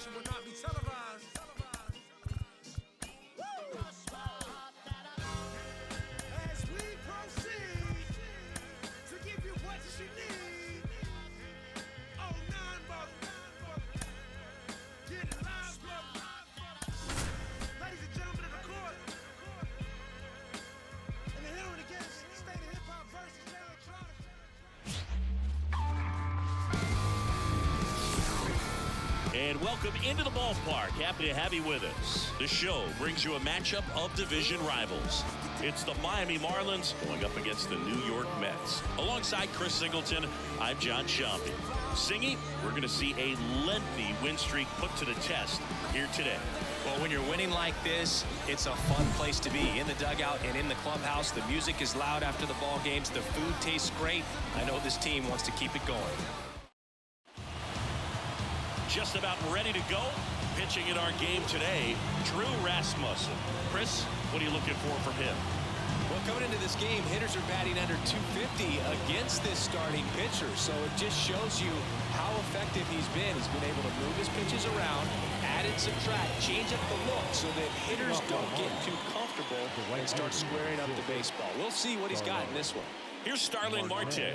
presentation will not be televised. Woo! As we proceed to give you what you need. Oh, 9 bucks. Get live, brother. Ladies and gentlemen of the court. And the hearing against State of Hip Hop versus Electronic. And welcome into the ballpark. Happy to have you with us. The show brings you a matchup of division rivals. It's the Miami Marlins going up against the New York Mets. Alongside Chris Singleton, I'm John Sciambi. Singy, we're going to see a lengthy win streak put to the test here today. Well, when you're winning like this, it's a fun place to be. In the dugout and in the clubhouse, the music is loud after the ball games. The food tastes great. I know this team wants to keep it going. Just about ready to go. Pitching in our game today, Drew Rasmussen. Chris, what are you looking for from him? Well, coming into this game, hitters are batting under 250 against this starting pitcher. So it just shows you how effective he's been. He's been able to move his pitches around, add and subtract, change up the look so that hitters don't get too comfortable and start squaring up the baseball. We'll see what he's got in this one. Here's Starling Marte.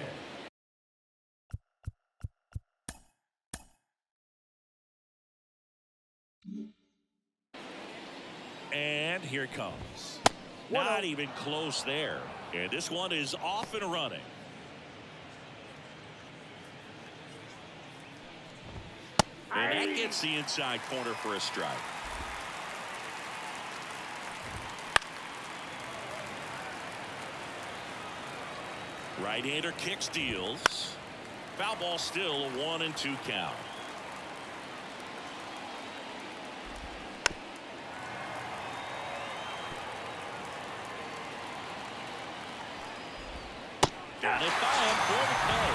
And here it comes. Not even close there. And this one is off and running. And that gets the inside corner for a strike. Right-hander kicks, deals. Foul ball, still a 1-2 count. Got it by him for the play.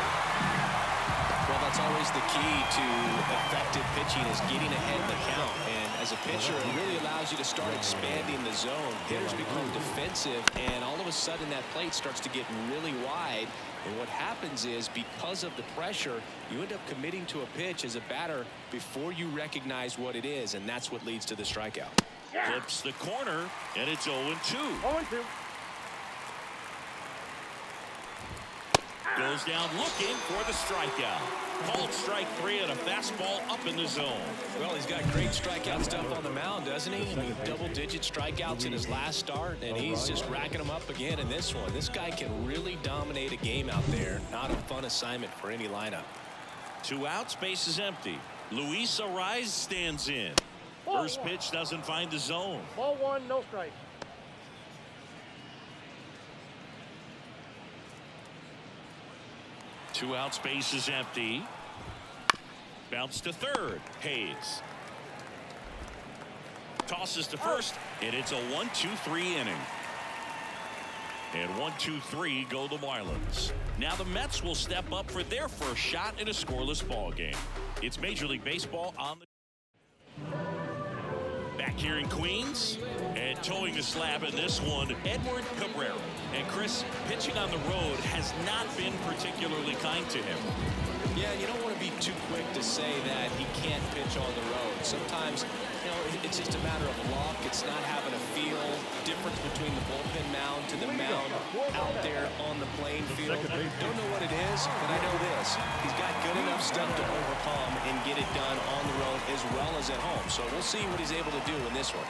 Well, that's always the key to effective pitching, is getting ahead in the count. And as a pitcher, it really allows you to start expanding the zone. Hitters become defensive, and all of a sudden that plate starts to get really wide. And what happens is, because of the pressure, you end up committing to a pitch as a batter before you recognize what it is, and that's what leads to the strikeout. Flips the corner, and it's 0-2. 0-2. Goes down looking for the strikeout. Called strike 3 and a fastball up in the zone. Well, he's got great strikeout stuff on the mound, doesn't he? I mean, double-digit strikeouts in his last start, and he's just racking them up again in this one. This guy can really dominate a game out there. Not a fun assignment for any lineup. 2 outs, base is empty. Luis Arraez stands in. First pitch doesn't find the zone. Ball 1, no strike. 2 outs, base is empty. Bounce to third. Hayes tosses to first, and it's a 1-2-3 inning. And 1-2-3 go the Marlins. Now the Mets will step up for their first shot in a scoreless ball game. It's Major League Baseball on the back here in Queens, and towing the slab in this one, Edward Cabrera. And Chris, pitching on the road has not been particularly kind to him. Yeah, you don't want to be too quick to say that he can't pitch on the road. Sometimes, you know, it's just a matter of luck. It's not having a feel. Difference between the bullpen mound to the mound out there on the playing field. Don't know what it is, but I know this. He's got good enough stuff to overcome and get it done on the road as well as at home. So we'll see what he's able to do in this one.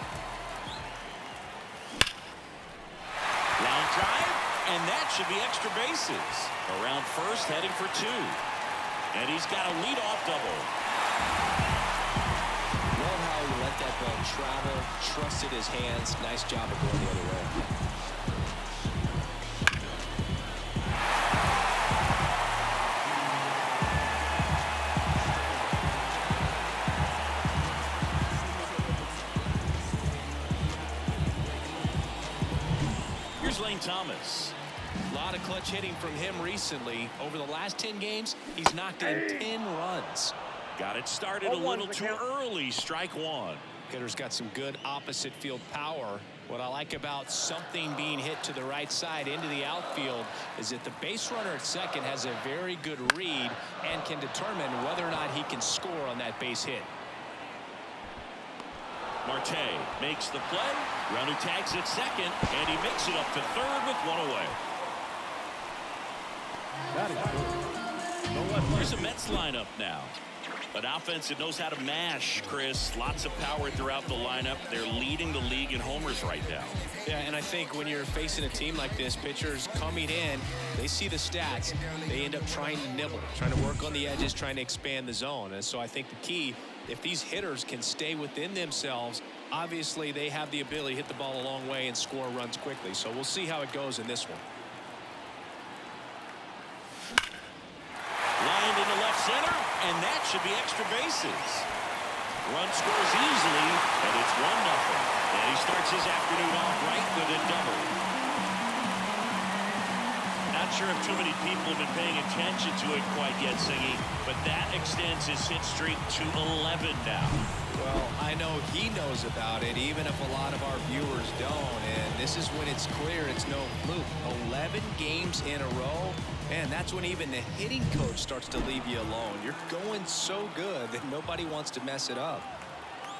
Line drive, and that should be extra bases. Around first, heading for 2. And he's got a leadoff double. Love how he let that ball travel, trusted his hands. Nice job of going the other way. Here's Lane Thomas. A lot of clutch hitting from him recently. Over the last 10 games, he's knocked in 10 runs. Got it started a little too early. Strike 1. Hitter's got some good opposite field power. What I like about something being hit to the right side into the outfield is that the base runner at second has a very good read and can determine whether or not he can score on that base hit. Marte makes the play. Runner tags at second, and he makes it up to third with one away. Here's the Mets lineup now. An offense that knows how to mash, Chris. Lots of power throughout the lineup. They're leading the league in homers right now. Yeah, and I think when you're facing a team like this, pitchers coming in, they see the stats. They end up trying to nibble, trying to work on the edges, trying to expand the zone. And so I think the key, if these hitters can stay within themselves, obviously they have the ability to hit the ball a long way and score runs quickly. So we'll see how it goes in this one. Lined into left center, and that should be extra bases. Run scores easily, and it's 1-0. And he starts his afternoon off right with a double. Not sure if too many people have been paying attention to it quite yet, Singy, but that extends his hit streak to 11 now. Well, I know he knows about it, even if a lot of our viewers don't. And this is when it's clear it's no fluke. 11 games in a row. Man, that's when even the hitting coach starts to leave you alone. You're going so good that nobody wants to mess it up.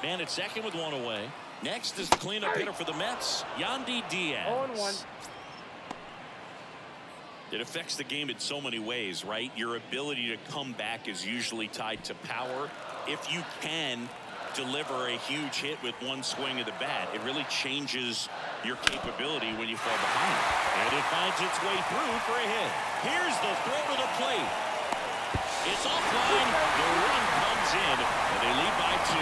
Man at second with one away. Next is the cleanup hitter for the Mets, Yandy Diaz. 0-1. It affects the game in so many ways, right? Your ability to come back is usually tied to power. If you can deliver a huge hit with one swing of the bat, it really changes your capability when you fall behind. And it finds its way through for a hit. Here's the throw to the plate. It's offline. The run comes in, and they lead by 2.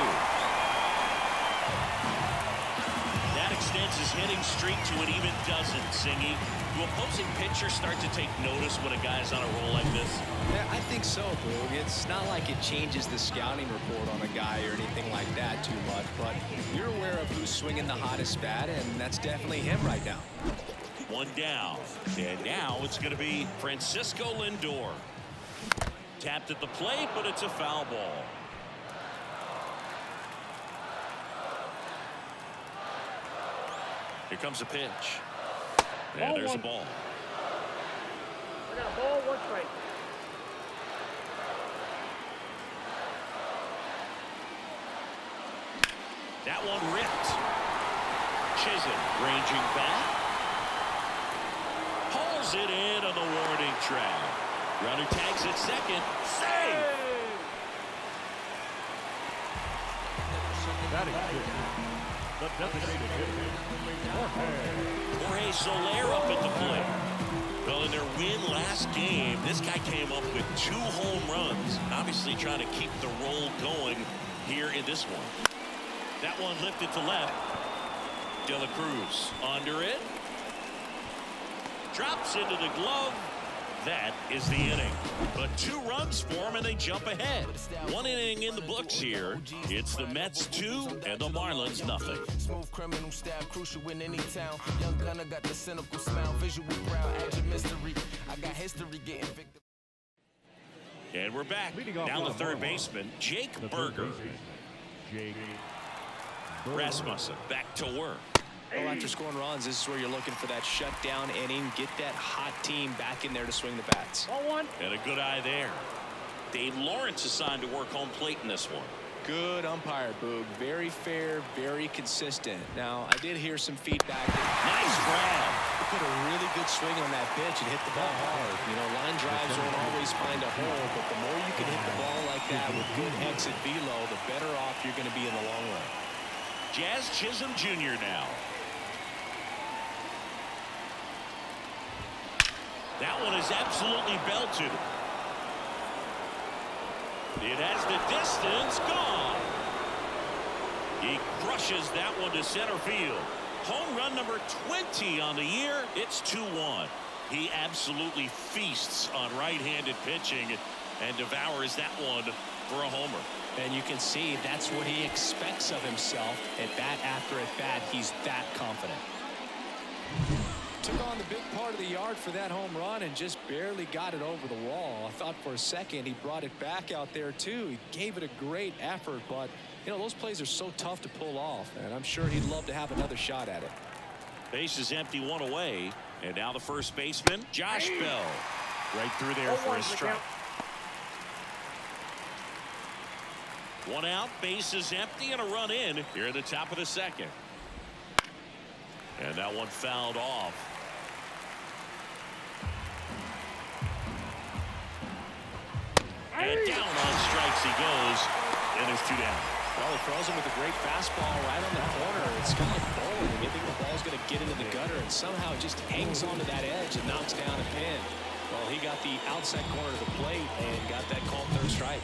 That extends his hitting streak to an even dozen, Singy. Do opposing pitchers start to take notice when a guy's on a roll like this? Yeah, I think so, Boog. It's not like it changes the scouting report on a guy or anything like that too much, but you're aware of who's swinging the hottest bat, and that's definitely him right now. One down, and now it's going to be Francisco Lindor. Tapped at the plate, but it's a foul ball. Here comes a pitch. And there's a ball. I got a ball, 1 strike. That one ripped. Chisholm ranging back. Hauls it in on the warning track. Runner tags at second. Save! The designated hitter, Jorge Soler up at the plate. Well, in their win last game, this guy came up with 2 home runs. Obviously trying to keep the roll going here in this one. That one lifted to left. De La Cruz under it. Drops into the glove. That is the inning. But 2 runs for them, and they jump ahead. 1 inning in the books here. It's the Mets 2 and the Marlins nothing. Smooth criminal style, crucial in any town. Young gunner got the cynical smile, visual proud, edge of mystery. I got history getting victim. And we're back. Leading off Down the the third Marlins, baseman, Jake the third Berger. baseman, Jake Berger. Rasmussen back to work. Well, after scoring runs, this is where you're looking for that shutdown inning, get that hot team back in there to swing the bats. 1-1. And a good eye there. Dave Lawrence assigned to work home plate in this one. Good umpire, Boog. Very fair, very consistent. Now, I did hear some feedback. Nice grab. He put a really good swing on that pitch and hit the ball hard. You know, line drives won't always find a hole, but the more you can hit the ball like that with good exit velo, the better off you're going to be in the long run. Jazz Chisholm Jr. now. That one is absolutely belted. It has the distance gone. He crushes that one to center field. Home run number 20 on the year. It's 2-1. He absolutely feasts on right-handed pitching and devours that one for a homer. And you can see that's what he expects of himself. At bat after at bat, he's that confident. Took on the big part of the yard for that home run and just barely got it over the wall. I thought for a second he brought it back out there too. He gave it a great effort, but you know, those plays are so tough to pull off, and I'm sure he'd love to have another shot at it. Base is empty, 1 away, and now the first baseman, Josh Bell, right through there for a strike. One out, base is empty, and a run in here at the top of the second. And that one fouled off. And down on strikes he goes, and there's 2 down. Well, he throws him with a great fastball right on the corner. It's kind of bowling. You think the ball's going to get into the gutter, and somehow it just hangs onto that edge and knocks down a pin. Well, he got the outside corner of the plate and got that called third strike.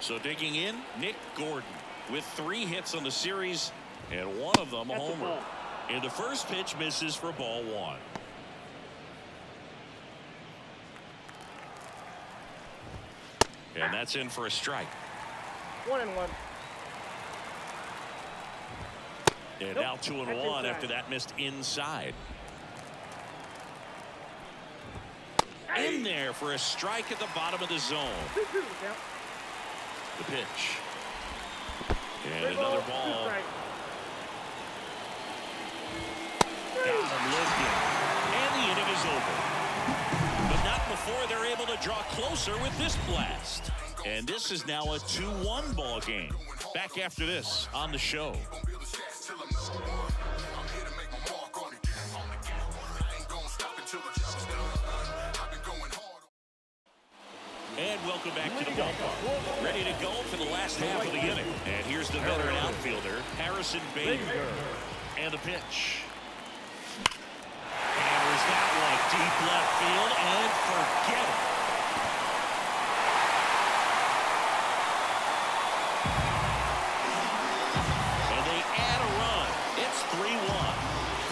So digging in, Nick Gordon with 3 hits on the series, and one of them a homer. And the first pitch misses for ball 1. And that's in for a strike. 1-1. And now 2-1 after that missed inside. In there for a strike at the bottom of the zone. 2-2. Yep. The pitch. And Good another ball. ball. 2 strikes. Got him looking. And the inning is over. But not before they're able to draw closer with this blast. And this is now a 2-1 ball game. Back after this on the show. And welcome back to the ballpark. Ready to go for the last half of the inning. And here's the veteran outfielder, Harrison Bader. And the pitch. Hammers that one deep left field and forget it. And they add a run. It's 3-1.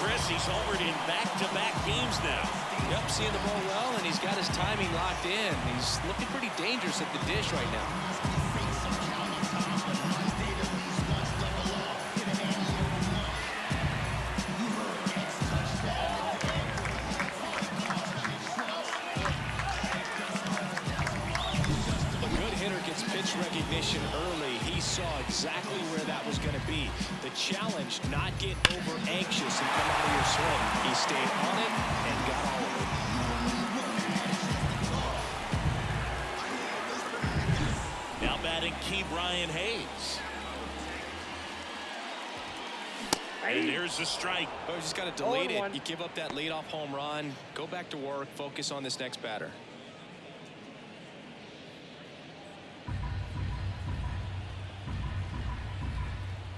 Chris, he's homered in back-to-back games now. Yep, seeing the ball well, and he's got his timing locked in. He's looking pretty dangerous at the dish right now. A good hitter gets pitch recognition early. He saw exactly where that was going to be. The challenge, not get over anxious and come out of your swing. He stayed on it and got all of it. Now batting Key Brian Hayes. And there's the strike. Oh, you just got to delete it. 0-1. You give up that leadoff home run. Go back to work. Focus on this next batter.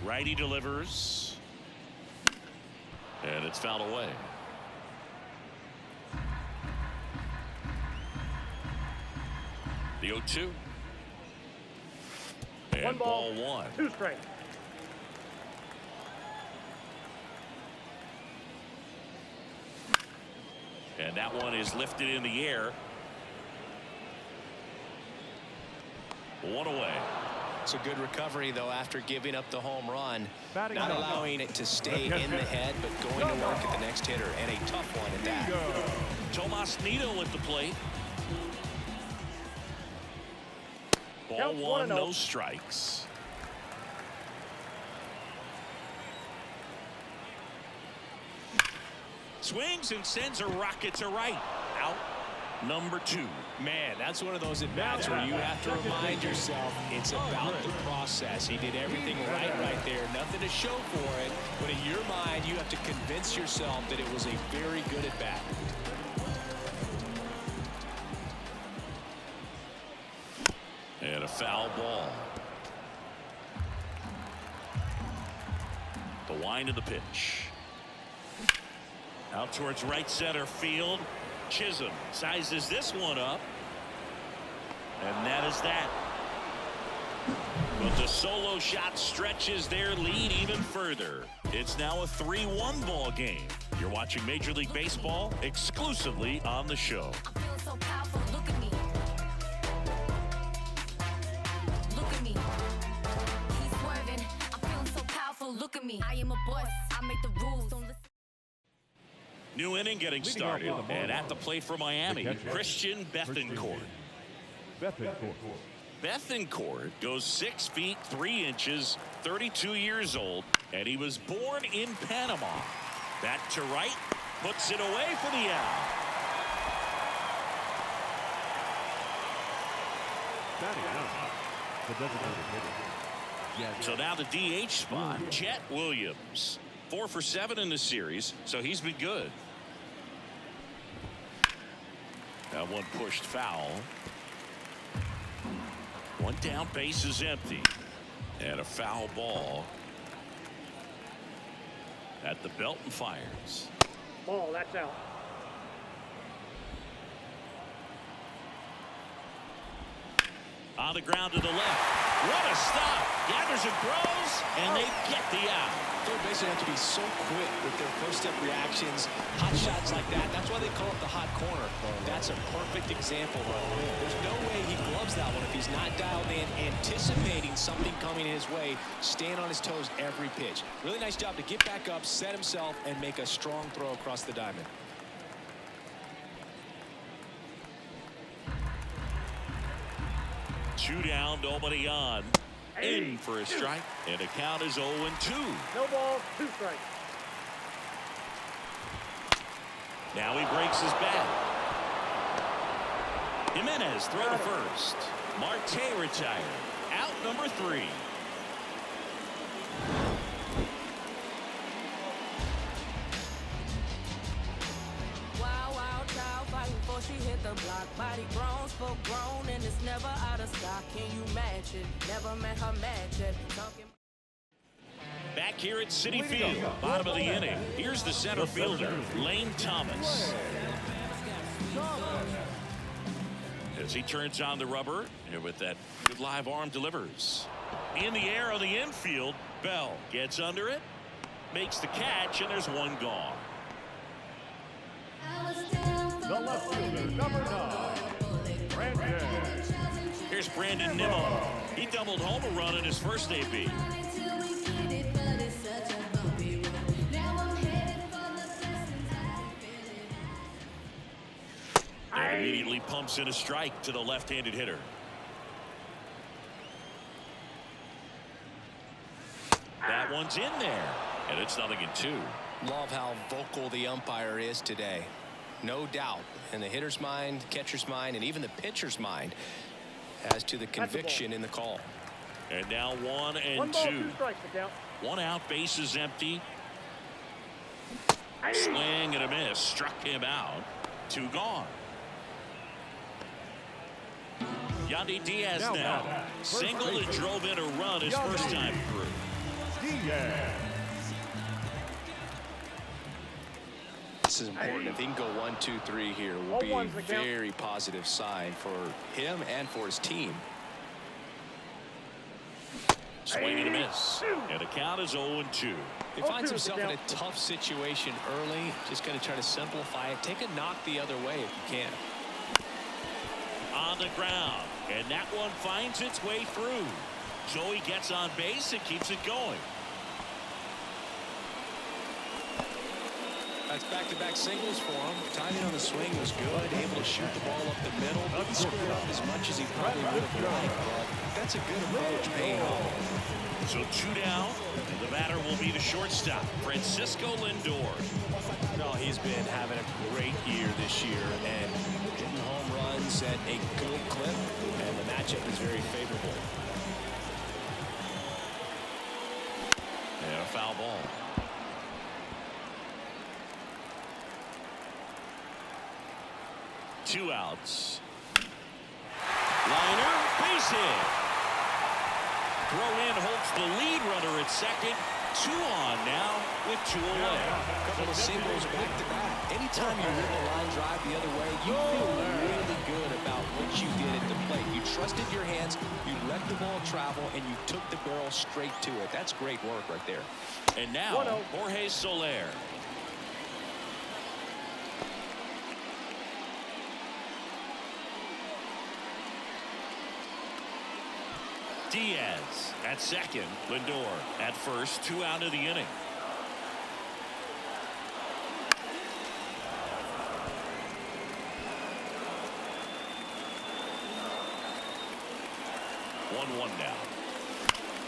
Righty delivers. And it's fouled away. The 0-2. And 1 ball. ball 1. 2 strikes. And that one is lifted in the air. 1 away. It's a good recovery, though, after giving up the home run. Not allowing it to stay in the head, but going to work at the next hitter. And a tough one at that. Tomas Nido at the plate. Ball Count 1, 1-0. no strikes. Swings and sends a rocket to right. Out. Number 2. Man, that's one of those at-bats where you have to remind yourself it's about the process. He did everything right there. Nothing to show for it. But in your mind, you have to convince yourself that it was a very good at-bat. And a foul ball. The wind of the pitch. Out towards right center field. Chisholm sizes this one up. And that is that. But the solo shot stretches their lead even further. It's now a 3-1 ball game. You're watching Major League Baseball exclusively on the show. So powerful, look at me. Look at me. He's swerving. I'm feeling so powerful, look at me. I am a boss. I make the rules. Don't listen. New inning getting started. And at the plate for Miami, Christian Bethancourt. Bethancourt goes 6 feet 3 inches, 32 years old, and he was born in Panama. Back to right, puts it away for the out. The designated hitter. So now the DH spot, Chet Williams. 4 for 7 in the series, so he's been good. That one pushed foul. One down, base is empty. And a foul ball at the belt and fires. Ball, that's out. On the ground to the left. What a stop. Gathers and throws, and they get the out. Third basemen have to be so quick with their first step reactions. Hot shots like that. That's why they call it the hot corner. That's a perfect example. There's no way he gloves that one if he's not dialed in, anticipating something coming his way, staying on his toes every pitch. Really nice job to get back up, set himself, and make a strong throw across the diamond. Two down, nobody on. In for a strike, and the count is 0-2. No ball, 2 strikes. Now he breaks his bat. Jimenez throw to first. Marte retired. Out number 3. Wow, wow, child fighting before she hit the block. Body grown, spoke grown, and it's never out of stock. Can you match it? Never met her match it. Talking. Back here at Citi Field, bottom of the inning. Here's the center fielder, Lane Thomas. As he turns on the rubber, and with that good live arm delivers. In the air on the infield, Bell gets under it, makes the catch, and there's one gone. The left fielder, number 9, Brandon. Here's Brandon Nimmo. He doubled home a run in his first AB. And immediately pumps in a strike to the left-handed hitter. That one's in there, and it's 0-2. Love how vocal the umpire is today. No doubt in the hitter's mind, catcher's mind, and even the pitcher's mind as to the conviction in the call. And now 1 and 1 ball, 2. 2 strikes, the count. 1 out, base is empty. Swing and a miss, struck him out. 2 gone. Yandy Diaz now. Singled and drove in a run his first time through. Diaz. This is important. If he can go 1, 2, 3 here, will be a very positive sign for him and for his team. Swing and a miss. And the count is 0-2. He finds himself in a tough situation early. Just going to try to simplify it. Take a knock the other way if you can. On the ground. And that one finds its way through. Joey gets on base and keeps it going. That's back-to-back singles for him. Timing on the swing was good. Able to shoot the ball up the middle. Didn't square up as much as he probably would have liked, but that's a good approach, paying off. So 2 down. And the batter will be the shortstop, Francisco Lindor. No, he's been having a great year this year and hitting home runs at a good clip, and the matchup is very favorable. And a foul ball. Two outs. Liner, base hit. Throw in holds the lead runner at second. 2 on now with 2 away. A couple of singles back to back. Anytime you rip a line drive the other way, you feel really good about what you did at the plate. You trusted your hands, you let the ball travel, and you took the barrel straight to it. That's great work right there. And now Jorge Soler. Diaz at second. Lindor at first. 2 out of the inning. One now.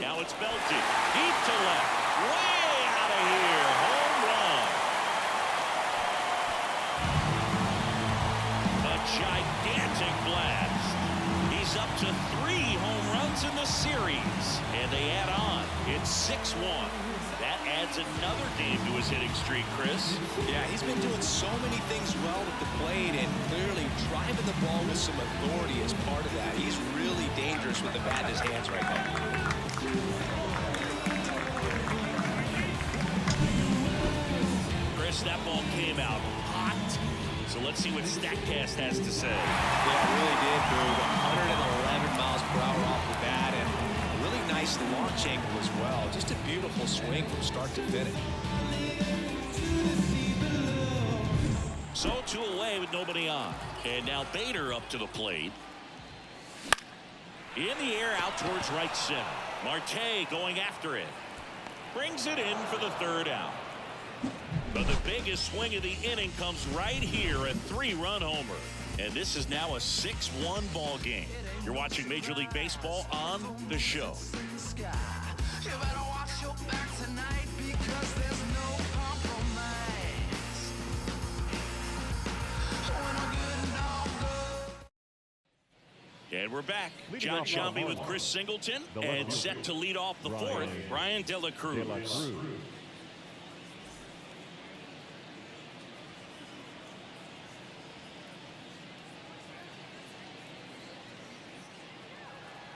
Now it's belted. Deep to left. Way out of here. Home run. A gigantic blast. He's up to 3 home runs in the series, and they add on. It's 6-1. That adds another game to his hitting streak, Chris. Yeah, he's been doing so many things well with the plate and clearly driving the ball with some authority as part of that. He's really dangerous with the bat in his hands right now. Chris, that ball came out hot. So let's see what StatCast has to say. Yeah, it really did, Boog. 111 miles per hour off the bat and a really nice launch angle as well. Just a beautiful swing from start to finish. So 2 away with nobody on. And now Bader up to the plate. In the air out towards right center. Marte going after it. Brings it in for the 3rd out. But the biggest swing of the inning comes right here, a 3-run homer. And this is now a 6-1 ball game. You're watching Major League Baseball on The Show. And we're back. John Shambi with Chris Singleton. And set to lead off the 4th, Brian De La Cruz.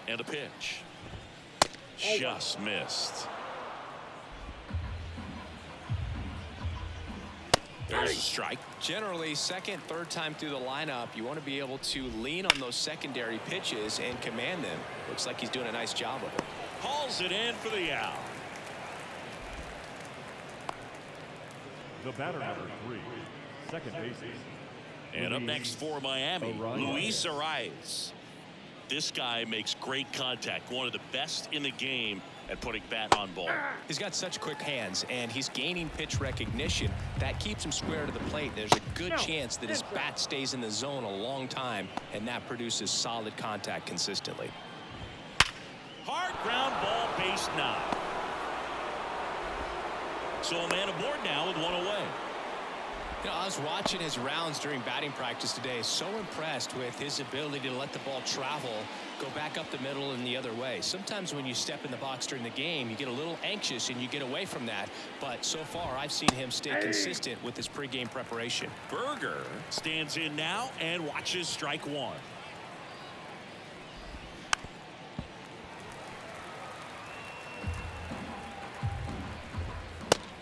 And a pitch. Just missed. There's a strike. Generally, second, third time through the lineup, you want to be able to lean on those secondary pitches and command them. Looks like he's doing a nice job of it. Hauls it in for the out. The batter number 3, second baseman. And up next for Miami, Luis Arias. This guy makes great contact. One of the best in the game at putting bat on ball. He's got such quick hands, and he's gaining pitch recognition. That keeps him square to the plate. There's a good chance that his bat stays in the zone a long time, and that produces solid contact consistently. Hard ground ball, base 9. So a man aboard now with 1 away. You know, I was watching his rounds during batting practice today. So impressed with his ability to let the ball travel, go back up the middle and the other way. Sometimes when you step in the box during the game, you get a little anxious and you get away from that. But so far, I've seen him stay consistent with his pregame preparation. Berger stands in now and watches strike 1.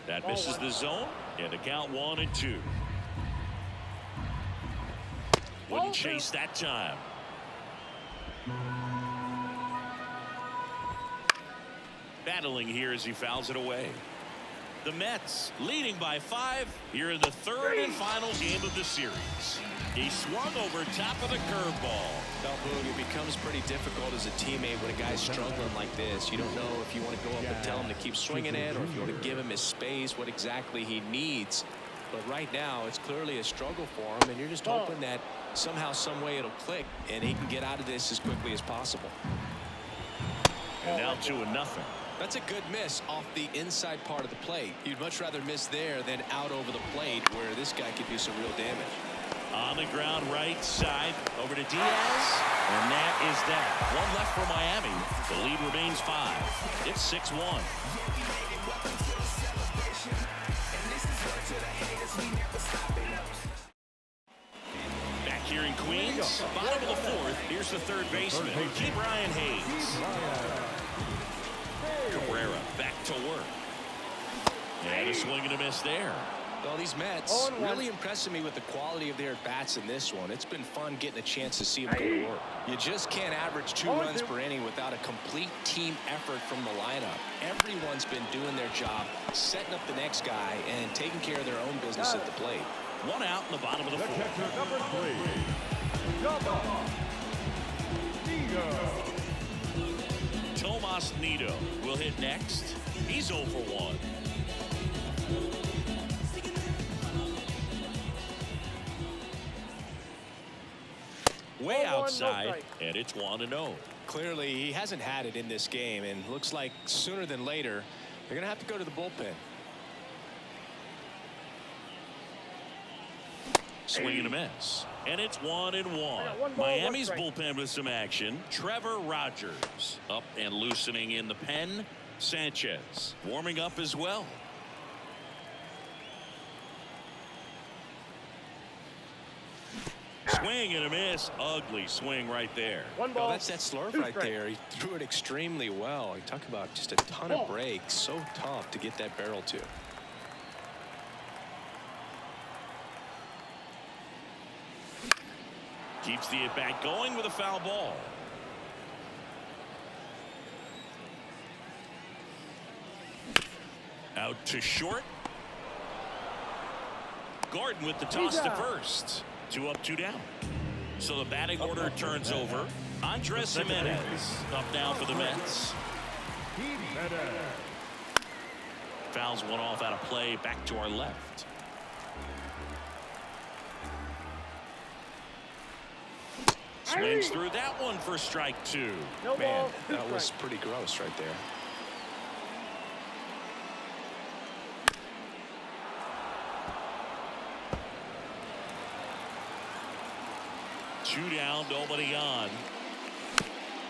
That misses the zone, and the count 1-2. Wouldn't chase that time. Battling here as he fouls it away. The Mets leading by 5 here in the 3rd and final game of the series. He swung over top of the curveball. Now, Boog, it becomes pretty difficult as a teammate when a guy's struggling like this. You don't know if you want to go up and tell him to keep swinging it, or if you want to give him his space, what exactly he needs. But right now, it's clearly a struggle for him, and you're just hoping that somehow, some way it'll click, and he can get out of this as quickly as possible. And now 2-0. That's a good miss off the inside part of the plate. You'd much rather miss there than out over the plate, where this guy could do some real damage. On the ground right side over to Diaz, and that is that. 1 left for Miami. The lead remains 5. It's 6-1. Back here in Queens, bottom of the 4th. Here's the 3rd baseman, Brian Hayes. Cabrera back to work. And a swing and a miss there. Well, these Mets really impressing me with the quality of their at-bats in this one. It's been fun getting a chance to see them go to work. You just can't average 2 runs per inning without a complete team effort from the lineup. Everyone's been doing their job, setting up the next guy, and taking care of their own business at the plate. 1 out in the bottom of the 4th. Catcher number 3, Tomas Nido will hit next. He's 0 for 1. Way outside, and it's 1-0. Clearly, he hasn't had it in this game, and looks like sooner than later, they're going to have to go to the bullpen. Swing and a miss. And it's 1-1. One ball, Miami's one strike. bullpen with some action. Trevor Rogers up and loosening in the pen. Sanchez warming up as well. Swing and a miss. Ugly swing right there. One ball. Oh, that's that slurve two right strikes. there. He threw it extremely well. You talk about just a ton of breaks. So tough to get that barrel to. Keeps the at-bat going with a foul ball. Out to short. Gordon with the toss to first. 2 up, 2 down. So the batting order turns over. Andres Jimenez up now for the Mets. Fouls one off out of play. Back to our left. Swings through that one for strike 2. No Man, ball, two that was strikes. pretty gross right there. Two down, nobody on.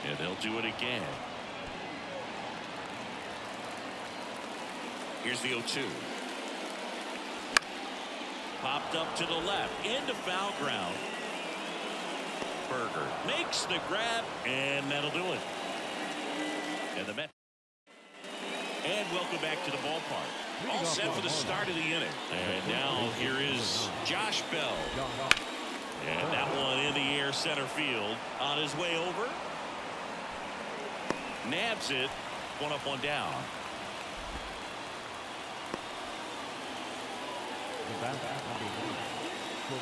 And they'll do it again. Here's the 0-2. Popped up to the left. Into foul ground. Berger makes the grab, and that'll do it. And the Mets. And welcome back to the ballpark. All set for the start of the inning. And now here is Josh Bell. And that one in the air center field. On his way over. Nabs it. 1 up, 1 down.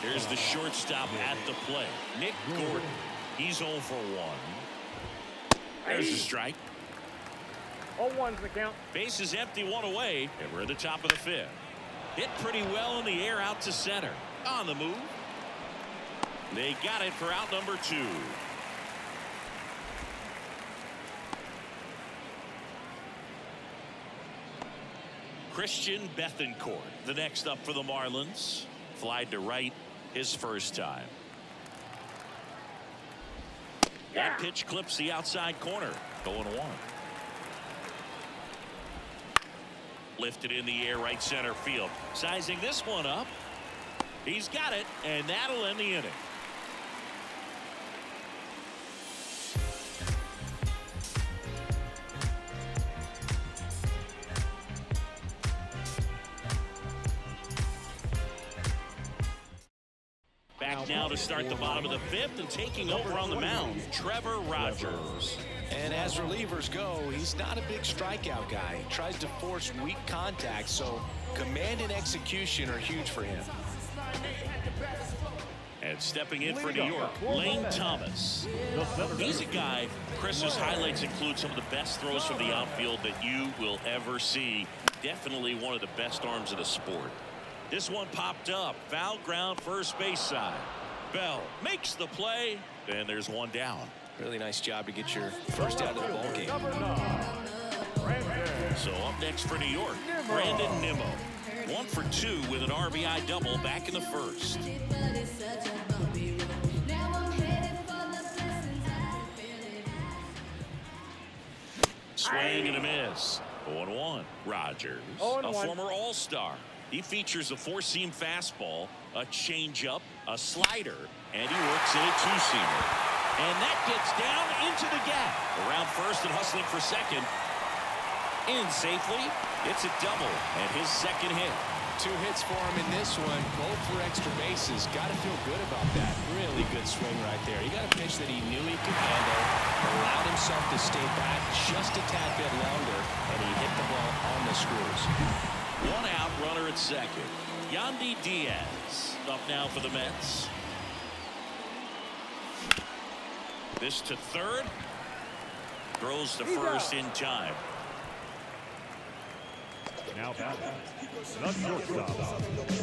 Here's the shortstop at the plate. Nick Gordon. He's 0 for 1. There's the strike. 0-1's the count. Base is empty, 1 away. And we're at the top of the 5th. Hit pretty well in the air out to center. On the move. They got it for out number 2. Christian Bethancourt, the next up for the Marlins. Flied to right his first time. That pitch clips the outside corner. 0-1. Lifted in the air right center field. Sizing this one up. He's got it, and that'll end the inning. Back now to start the bottom of the 5th, and taking over on the mound, Trevor Rogers. And as relievers go, he's not a big strikeout guy. He tries to force weak contact, so command and execution are huge for him. And stepping in for New York, Lane Thomas. He's a guy, Chris's highlights include some of the best throws from the outfield that you will ever see. Definitely one of the best arms of the sport. This one popped up. Foul ground, first base side. Bell makes the play, and there's 1 down. Really nice job to get your first out of the ball game. So up next for New York, Brandon Nimmo. 1 for 2 with an RBI double back in the first. Swing and a miss. 0-1. Rogers, a former All-Star. He features a 4-seam fastball, a changeup, a slider, and he works in a 2-seamer. And that gets down into the gap. Around first and hustling for second. In safely. It's a double and his second hit. 2 hits for him in this one, both for extra bases. Got to feel good about that. Really good swing right there. He got a pitch that he knew he could handle, allowed himself to stay back just a tad bit longer, and he hit the ball on the screws. 1 out, runner at second. Yandy Diaz up now for the Mets. This to third. Throws to first in time. Now back, the shortstop,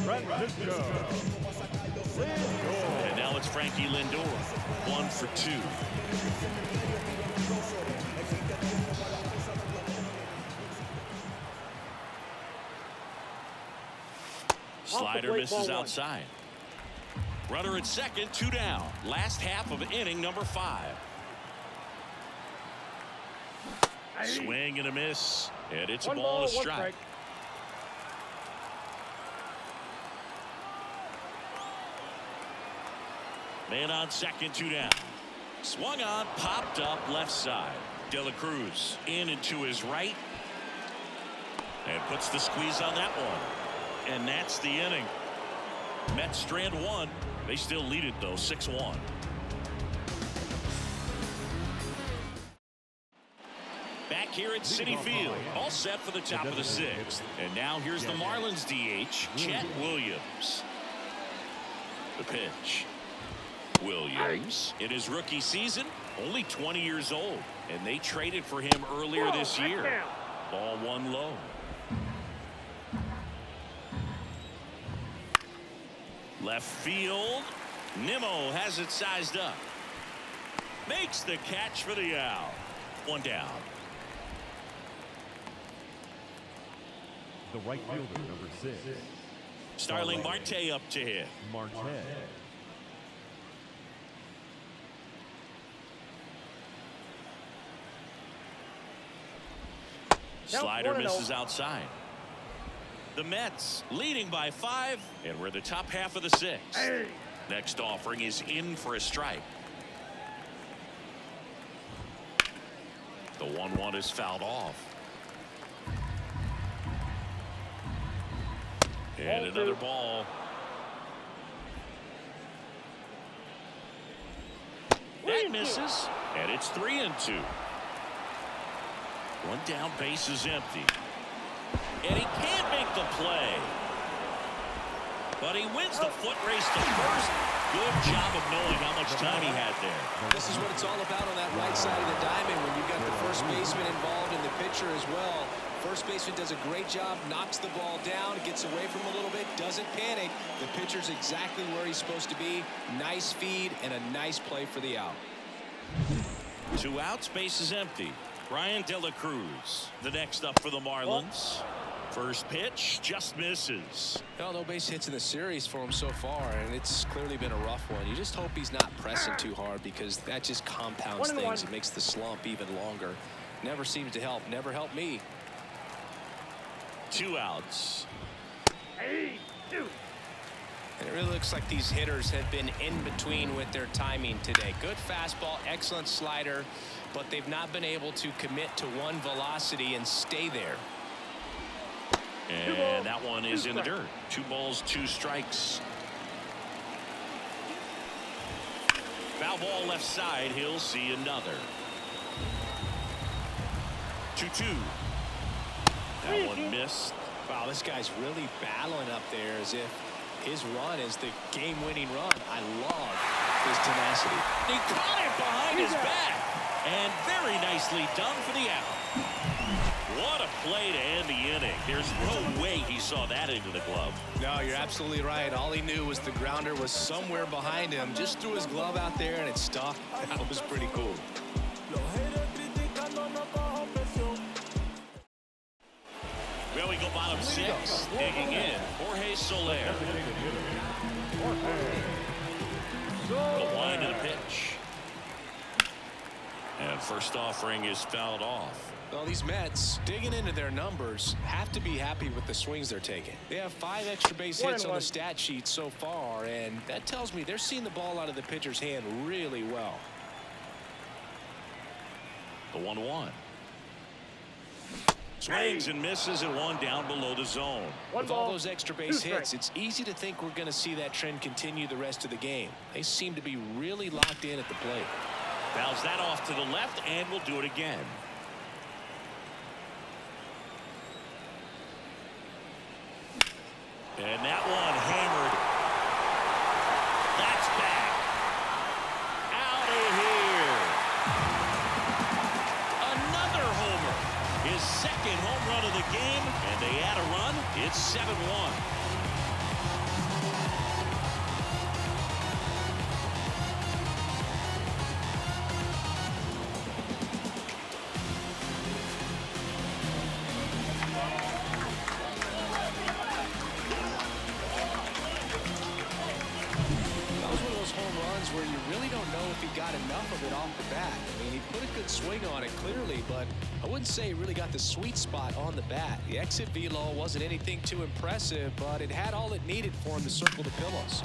Francisco Lindor. And now it's Frankie Lindor. 1 for 2. Slider misses outside. Runner at second, 2 down. Last half of inning number 5. Swing and a miss, and it's a ball and a strike. Man on second, 2 down. Swung on, popped up left side. De La Cruz in and to his right. And puts the squeeze on that one. And that's the inning. Mets strand 1. They still lead it, though, 6-1. Back here at Citi Field, all set for the top of the 6th. And now here's the Marlins DH, Chet Williams. The pitch. Williams, in his rookie season, only 20 years old, and they traded for him earlier this year. Ball 1 low. Left field. Nimmo has it sized up. Makes the catch for the out. 1 down. The right fielder, number 6. Starling Marte up to hit. Marte. Slider misses outside. The Mets leading by 5, and we're the top half of the 6th. Next offering is in for a strike. The 1-1 is fouled off. And another ball. That misses, and it's 3-2. 1 down, base is empty. And he can't make the play. But he wins the foot race to first. Good job of knowing how much time he had there. This is what it's all about on that right side of the diamond when you've got the first baseman involved and the pitcher as well. First baseman does a great job, knocks the ball down, gets away from him a little bit, doesn't panic. The pitcher's exactly where he's supposed to be. Nice feed and a nice play for the out. 2 outs, base is empty. Brian De La Cruz, the next up for the Marlins. First pitch just misses. Well, no base hits in the series for him so far, and it's clearly been a rough one. You just hope he's not pressing too hard because that just compounds things. It makes the slump even longer. Never seems to help. Never helped me. 2 outs. And it really looks like these hitters have been in between with their timing today. Good fastball, excellent slider, but they've not been able to commit to one velocity and stay there. And that one is in the dirt. 2 balls, 2 strikes. Foul ball left side. He'll see another. 2-2. That one missed. Wow, this guy's really battling up there as if his run is the game-winning run. I love his tenacity. He caught it behind his back. And very nicely done for the out. What a play to end the inning. There's no way he saw that into the glove. No, you're absolutely right. All he knew was the grounder was somewhere behind him. Just threw his glove out there and it stuck. That was pretty cool. Well, we go bottom 6. Digging in, Jorge Soler. The wind of the pitch. And first offering is fouled off. Well, these Mets, digging into their numbers, have to be happy with the swings they're taking. They have 5 extra base hits on the stat sheet so far, and that tells me they're seeing the ball out of the pitcher's hand really well. The 1-1. Swings and misses at 1 down below the zone. With all those extra base hits, it's easy to think we're going to see that trend continue the rest of the game. They seem to be really locked in at the plate. Fouls that off to the left, and we'll do it again. And that one hammered. That's back. Out of here. Another homer. His second home run of the game, and they add a run. It's 7-1. good swing on it clearly, but I wouldn't say he really got the sweet spot on the bat. The exit velo wasn't anything too impressive, but it had all it needed for him to circle the pillows.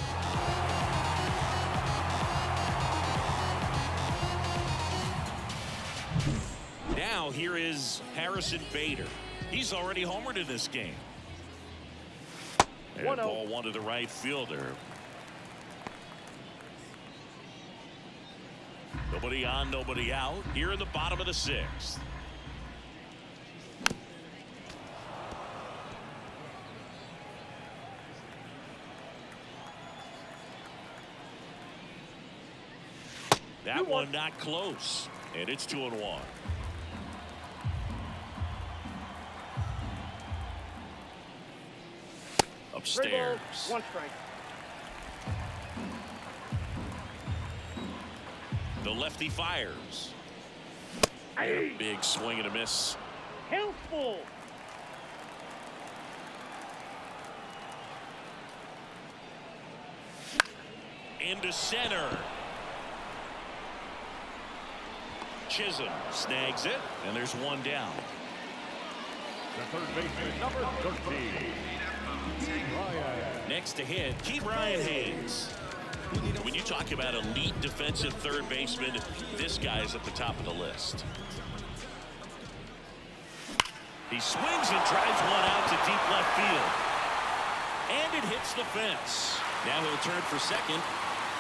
Now here is Harrison Bader. He's already homered in this game. And ball one to the right fielder. Nobody on, nobody out. Here in the bottom of the sixth. That one not close. And it's 2-1. Upstairs. 1 strike. The lefty fires. Big swing and a miss. Healthful. Into center. Chisholm snags it, and there's one down. The third baseman, number 13. Next to hit, Brian Hayes. When you talk about elite defensive third baseman, this guy's at the top of the list. He swings and drives one out to deep left field. And it hits the fence. Now he'll turn for second.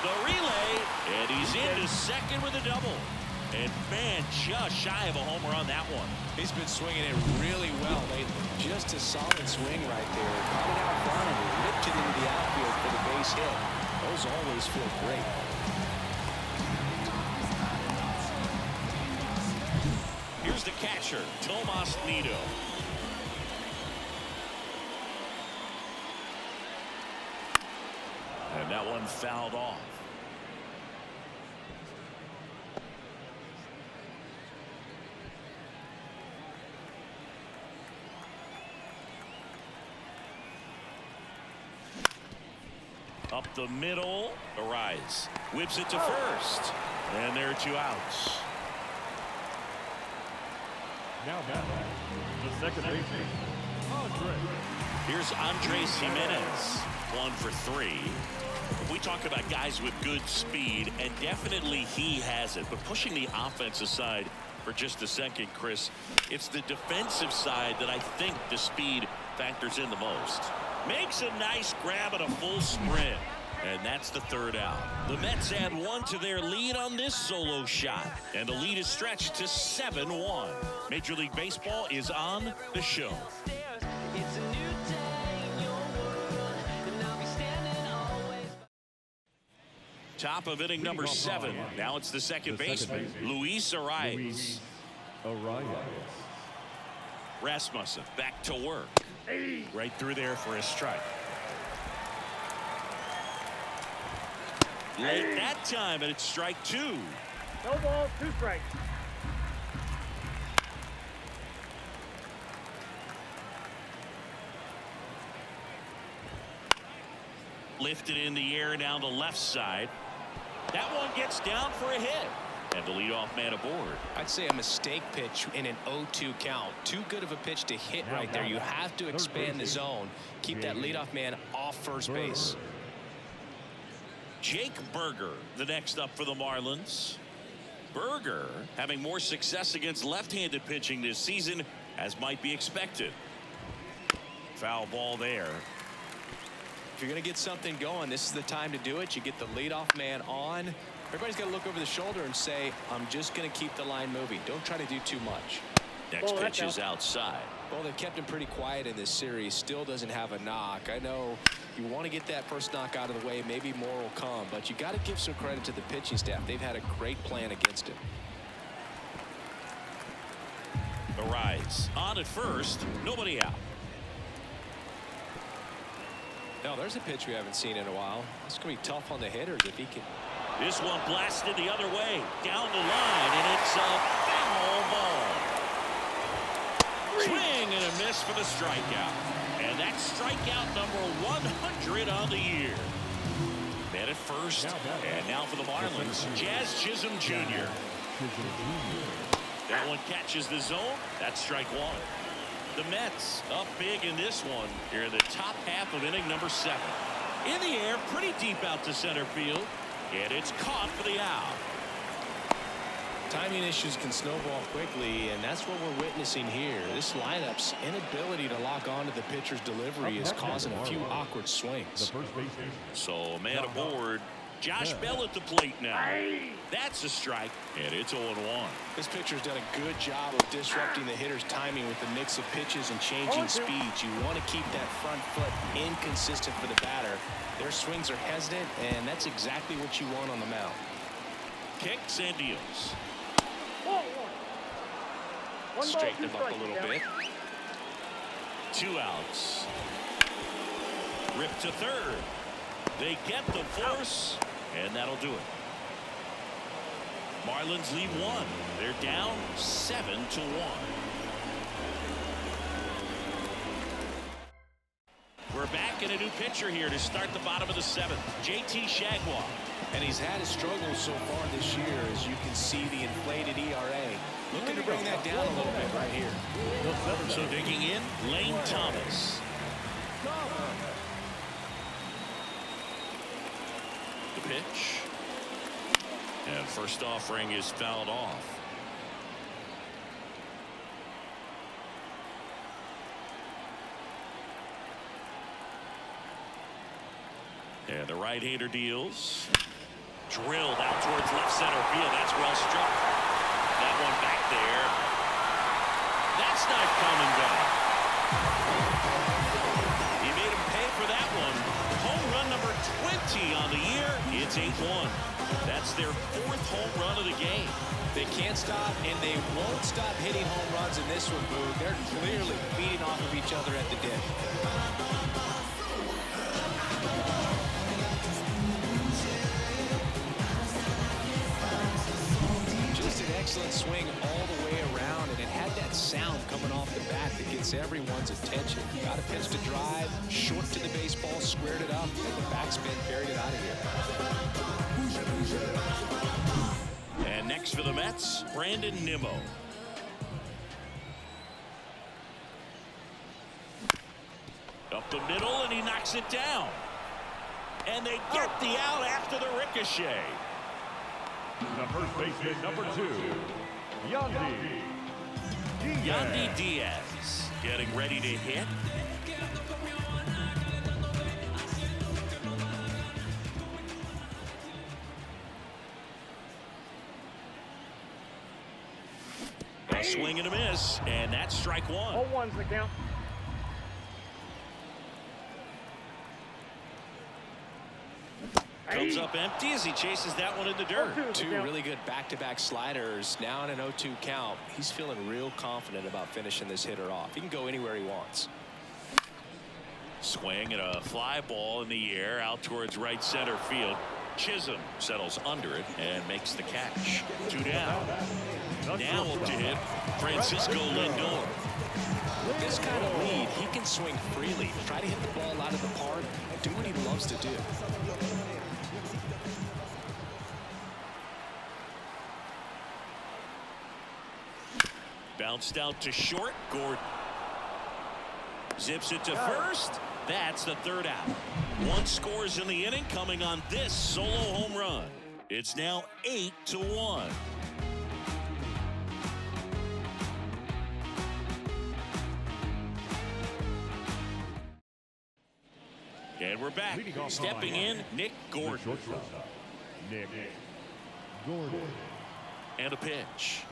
The relay, and he's into second with a double. And man, just shy of a homer on that one. He's been swinging it really well lately. Just a solid swing right there. Caught it out front and ripped it into the outfield for the base hit. Those always feel great. Here's the catcher, Tomas Nido. And that one fouled off. Up the middle, Arise whips it to first, and there are 2 outs. Now back, the second baseman, Andre. Here's Andres Jimenez, 1 for 3. We talk about guys with good speed, and definitely he has it. But pushing the offense aside for just a second, Chris, it's the defensive side that I think the speed factors in the most. Makes a nice grab at a full sprint. And that's the 3rd out. The Mets add 1 to their lead on this solo shot. And the lead is stretched to 7-1. Major League Baseball is on the show. Top of inning number 7. Now it's the second baseman, Luis Arias. Rasmussen back to work. Right through there for a strike. Late that time, and it's strike 2. No ball, 2 strikes. Lifted in the air down the left side. That one gets down for a hit. And the leadoff man aboard. I'd say a mistake pitch in an 0-2 count. Too good of a pitch to hit right there. You have to expand the zone. Keep that leadoff man off first base. Jake Berger, the next up for the Marlins. Berger having more success against left-handed pitching this season, as might be expected. Foul ball there. If you're going to get something going, this is the time to do it. You get the leadoff man on. Everybody's got to look over the shoulder and say, I'm just going to keep the line moving. Don't try to do too much. Next pitch is outside. Well, they've kept him pretty quiet in this series. Still doesn't have a knock. I know you want to get that first knock out of the way. Maybe more will come, but you got to give some credit to the pitching staff. They've had a great plan against him. Arise on at first, nobody out. Now there's a pitch we haven't seen in a while. It's going to be tough on the hitters if he can. This one blasted the other way down the line, and it's a foul ball. Swing and a miss for the strikeout, and that's strikeout number 100 on the year. Man at first, and now for the Marlins, Jazz Chisholm Jr. That one catches the zone. That's strike one. The Mets up big in this one here in the top half of inning number 7. In the air, pretty deep out to center field. And it's caught for the out. Timing issues can snowball quickly, and that's what we're witnessing here. This lineup's inability to lock onto the pitcher's delivery is causing a few awkward swings. So man aboard. Josh Bell at the plate now. That's a strike, and it's 0-1. This pitcher's done a good job of disrupting the hitter's timing with the mix of pitches and changing speeds. You want to keep that front foot inconsistent for the batter. Their swings are hesitant, and that's exactly what you want on the mound. Kicks and deals. Straighten him up a little bit. 2 outs. Rip to third. They get the force, and that'll do it. Marlins lead 1. They're down 7-1. We're back in a new pitcher here to start the bottom of the 7th. JT Shagwah. And he's had his struggles so far this year, as you can see the inflated ERA. Looking to bring that down a little bit right here. So digging in, Lane Thomas. The pitch. And first offering is fouled off. And the right-hander deals. Drilled out towards left center field. That's well struck. That one back there. That's not coming back. He made him pay for that one. Home run number 20 on the year. It's 8-1. That's their 4th home run of the game. They can't stop, and they won't stop hitting home runs in this one, Boo. They're clearly feeding off of each other at the dip. Excellent swing all the way around, and it had that sound coming off the bat that gets everyone's attention. Got a pitch to drive, short to the baseball, squared it up, and the backspin buried it out of here. And next for the Mets, Brandon Nimmo. Up the middle, and he knocks it down. And they get the out after the ricochet. The first baseman, number 2, Yandy Diaz getting ready to hit. A swing and a miss, and that's strike 1. 0-1's the count. Comes up empty as he chases that one in the dirt. 2 really good back-to-back sliders. Now in an 0-2 count. He's feeling real confident about finishing this hitter off. He can go anywhere he wants. Swing and a fly ball in the air out towards right center field. Chisholm settles under it and makes the catch. 2 down. Now up to hit Francisco Lindor. With this kind of lead, he can swing freely. Try to hit the ball out of the park. Do what he loves to do. Bounced out to short. Gordon zips it to first. That's the 3rd out. 1 scores in the inning, coming on this solo home run. It's now 8-1. And we're back. Stepping in, Nick Gordon. And a pitch.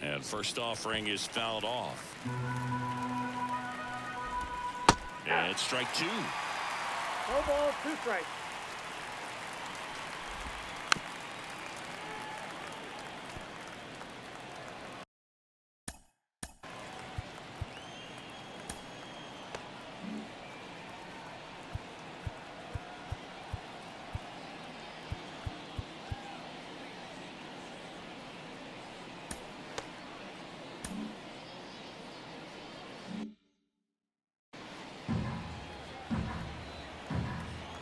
And first offering is fouled off. And it's strike 2. No ball, 2 strikes.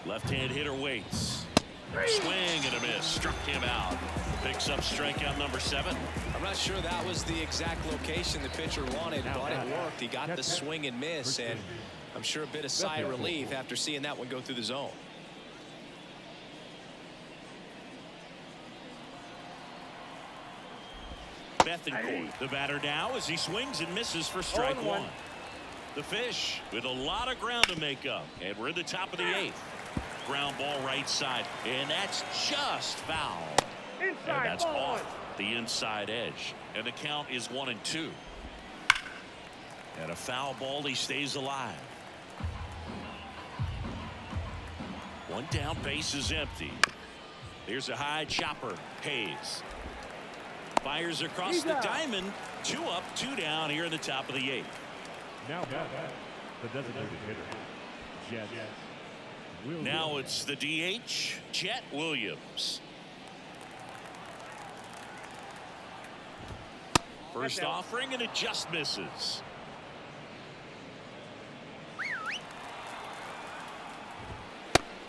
Left-hand hitter waits. Swing and a miss. Struck him out. Picks up strikeout number 7. I'm not sure that was the exact location the pitcher wanted, but it worked. He got the swing and miss, and I'm sure a bit of sigh of relief after seeing that one go through the zone. Bethencourt, the batter now, as he swings and misses for strike 1. The Fish with a lot of ground to make up, and we're in the top of the 8th. Ground ball right side, and that's just foul. And that's off the inside edge, and the count is 1-2. And a foul ball, he stays alive. One down, base is empty. Here's a high chopper. Hayes fires across the diamond. 2 up, 2 down here in the top of the 8th. Now the designated hitter, Jet Williams. Now it's the DH, Jet Williams. First offering, and it just misses.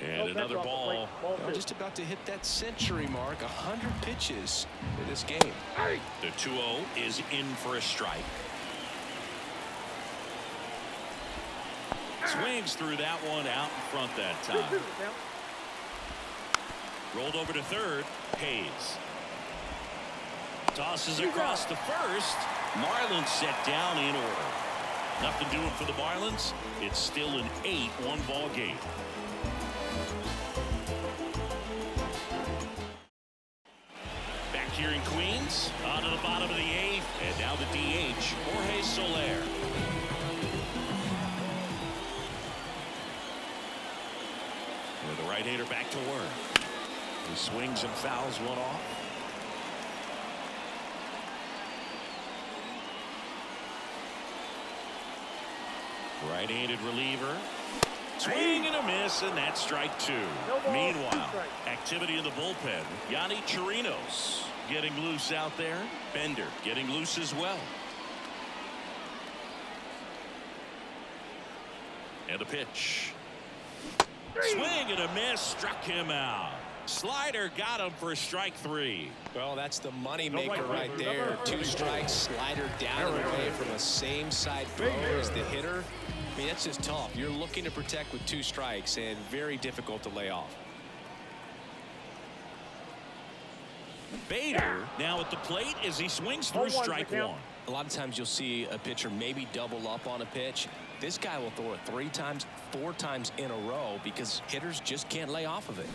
And another ball. Well, just about to hit that century mark. 100 pitches for this game. The 2-0 is in for a strike. Swings through that one out in front that time. Rolled over to third. Hayes tosses across to first. Marlins set down in order. Nothing doing for the Marlins. It's still an 8-1 ball game. Back here in Queens, on to the bottom of the 8th, and now the DH, Jorge Soler. And the right-hander back to work. He swings and fouls one off. Right-handed reliever. Swing and a miss, and that's strike 2. Meanwhile, activity in the bullpen. Yanni Chirinos getting loose out there. Bender getting loose as well. And a pitch. Swing and a miss, struck him out. Slider got him for strike 3. Well, that's the money maker right there. 2 strikes, slider down and away from a same side throw as the hitter. I mean, that's just tough. You're looking to protect with 2 strikes, and very difficult to lay off. Bader now at the plate as he swings through strike 1. A lot of times you'll see a pitcher maybe double up on a pitch. This guy will throw it 3 times, 4 times in a row because hitters just can't lay off of it.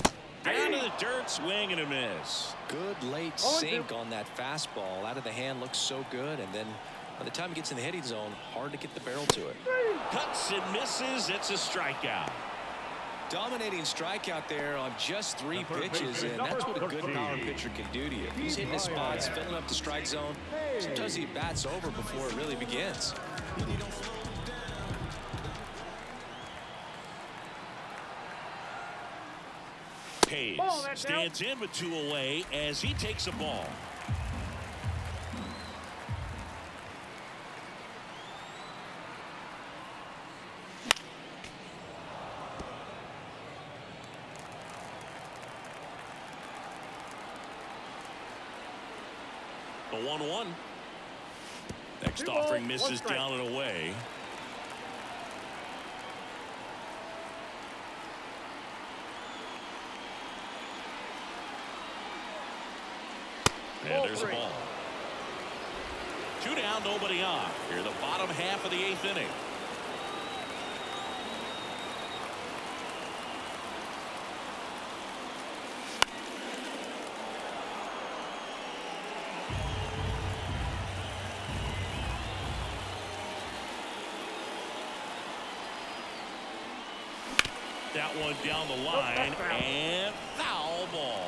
Down to the dirt, swing and a miss. Good late sink on that fastball. Out of the hand, looks so good, and then by the time it gets in the hitting zone, hard to get the barrel to it. Cuts and misses. It's a strikeout. Dominating strikeout there on just 3 pitches, and that's what a good power pitcher can do to you. He's hitting his spots, filling up the strike zone. Sometimes he bats over before it really begins. Hayes stands in with 2 away as he takes a ball. The 1-1. Next offering misses down and away. And there's a ball. 2 down, nobody on. Here, the bottom half of the 8th inning. That one down the line, and foul ball.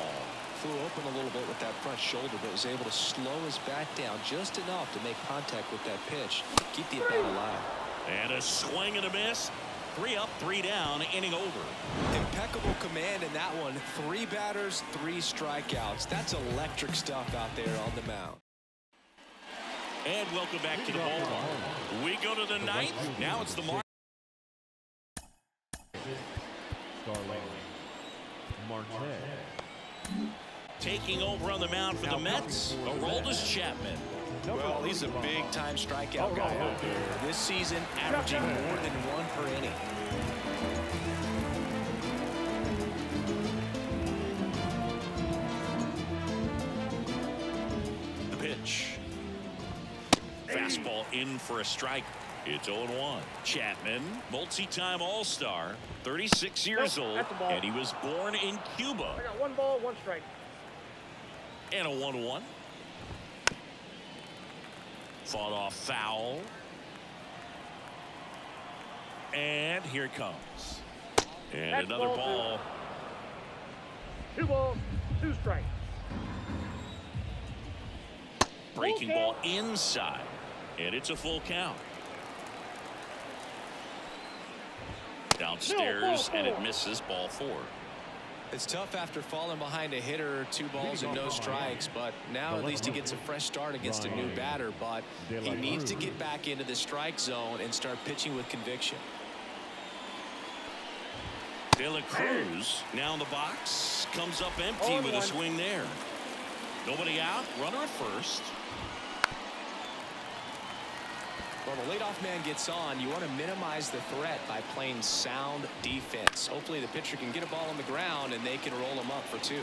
Flew open a little bit with that front shoulder, but was able to slow his bat down just enough to make contact with that pitch. Keep the at-bat alive. And a swing and a miss. 3 up, 3 down, inning over. Impeccable command in that one. 3 batters, 3 strikeouts. That's electric stuff out there on the mound. And welcome back to the ballpark. We go to the 9th. Now it's the Marlins. Taking over on the mound for the Mets, Aroldis Chapman. Well, he's a big-time strikeout guy out there. This season, averaging more than one per inning. The pitch. Fastball in for a strike. It's 0-1. Chapman, multi-time All-Star, 36 years Nope, old, that's a ball. and he was born in Cuba. I got 1 ball, 1 strike. And a 1-1. Fought off foul. And here it comes. And That's another ball ball. 2 balls, 2 strikes. Breaking Okay. ball inside. And it's a full count. Downstairs, No, ball and it 4. misses, ball 4. It's tough after falling behind a hitter, 2 balls and no strikes, but now at least he gets a fresh start against a new batter, but he needs to get back into the strike zone and start pitching with conviction. De La Cruz now in the box, comes up empty with a 0-1. swing there. Nobody out, runner at first. Well, the leadoff man gets on. You want to minimize the threat by playing sound defense. Hopefully the pitcher can get a ball on the ground and they can roll him up for 2.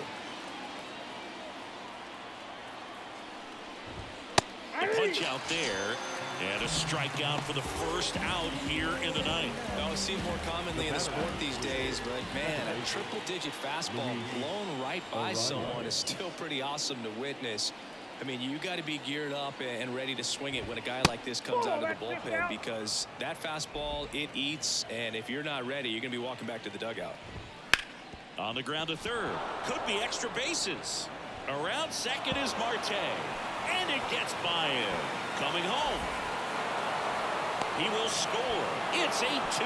The punch out there, and a strikeout for the first out here in the ninth. Now, it's seen more commonly in the sport these days, but man, a triple-digit fastball blown right by someone is still pretty awesome to witness. I mean, you got to be geared up and ready to swing it when a guy like this comes out of the bullpen, because that fastball, it eats, and if you're not ready, you're going to be walking back to the dugout. On the ground to third. Could be extra bases. Around second is Marte. And it gets by him. Coming home. He will score. It's 8-2.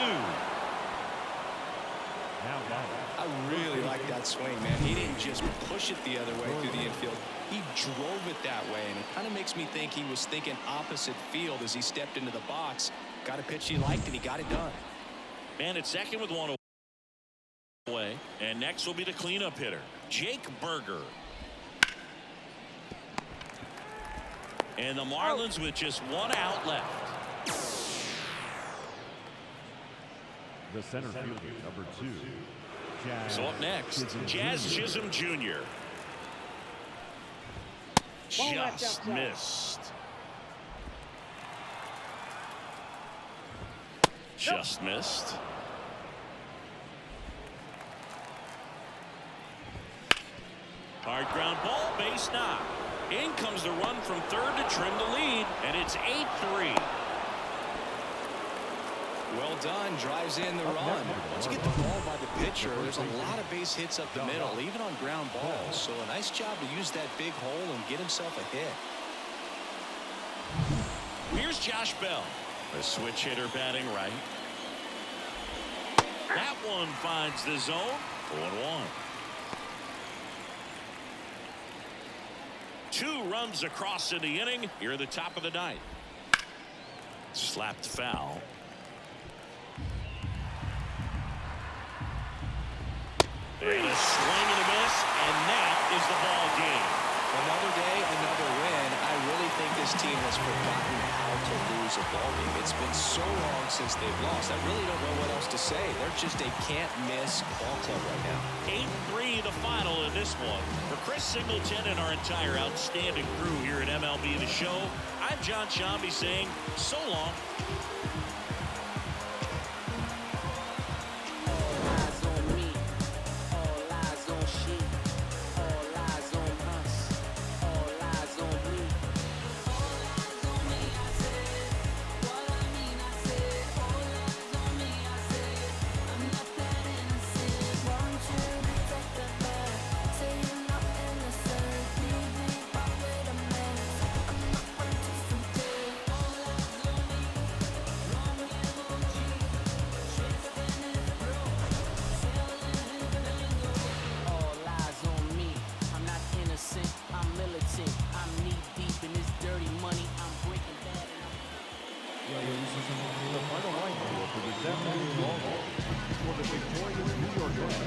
I really like that swing, man. He didn't just push it the other way through the infield. He drove it that way, and it kind of makes me think he was thinking opposite field as he stepped into the box. Got a pitch he liked, and he got it done. Man at second with 1 away. And next will be the cleanup hitter, Jake Berger. And the Marlins with just 1 out left. The center fielder, number 2. So up next, Jazz Chisholm Jr. Ball left Just outside. missed. Just missed. Hard ground ball, base knock. In comes the run from third to trim the lead, and it's 8-3. Well done, drives in the run. Once you get the ball by the pitcher, there's a lot of base hits up the middle, even on ground balls. So a nice job to use that big hole and get himself a hit. Here's Josh Bell, a switch hitter batting right. That one finds the zone. 0-1. 2 runs across in the inning here at the top of the ninth. Slapped foul. And a swing and a miss, and that is the ball game. Another day, another win. I really think this team has forgotten how to lose a ball game. It's been so long since they've lost. I really don't know what else to say. They're just a can't-miss ball club right now. 8-3 the final in this one. For Chris Singleton and our entire outstanding crew here at MLB The Show, I'm John Shambi saying so long. The final line for the Japanese ball for the victorious New York Mets.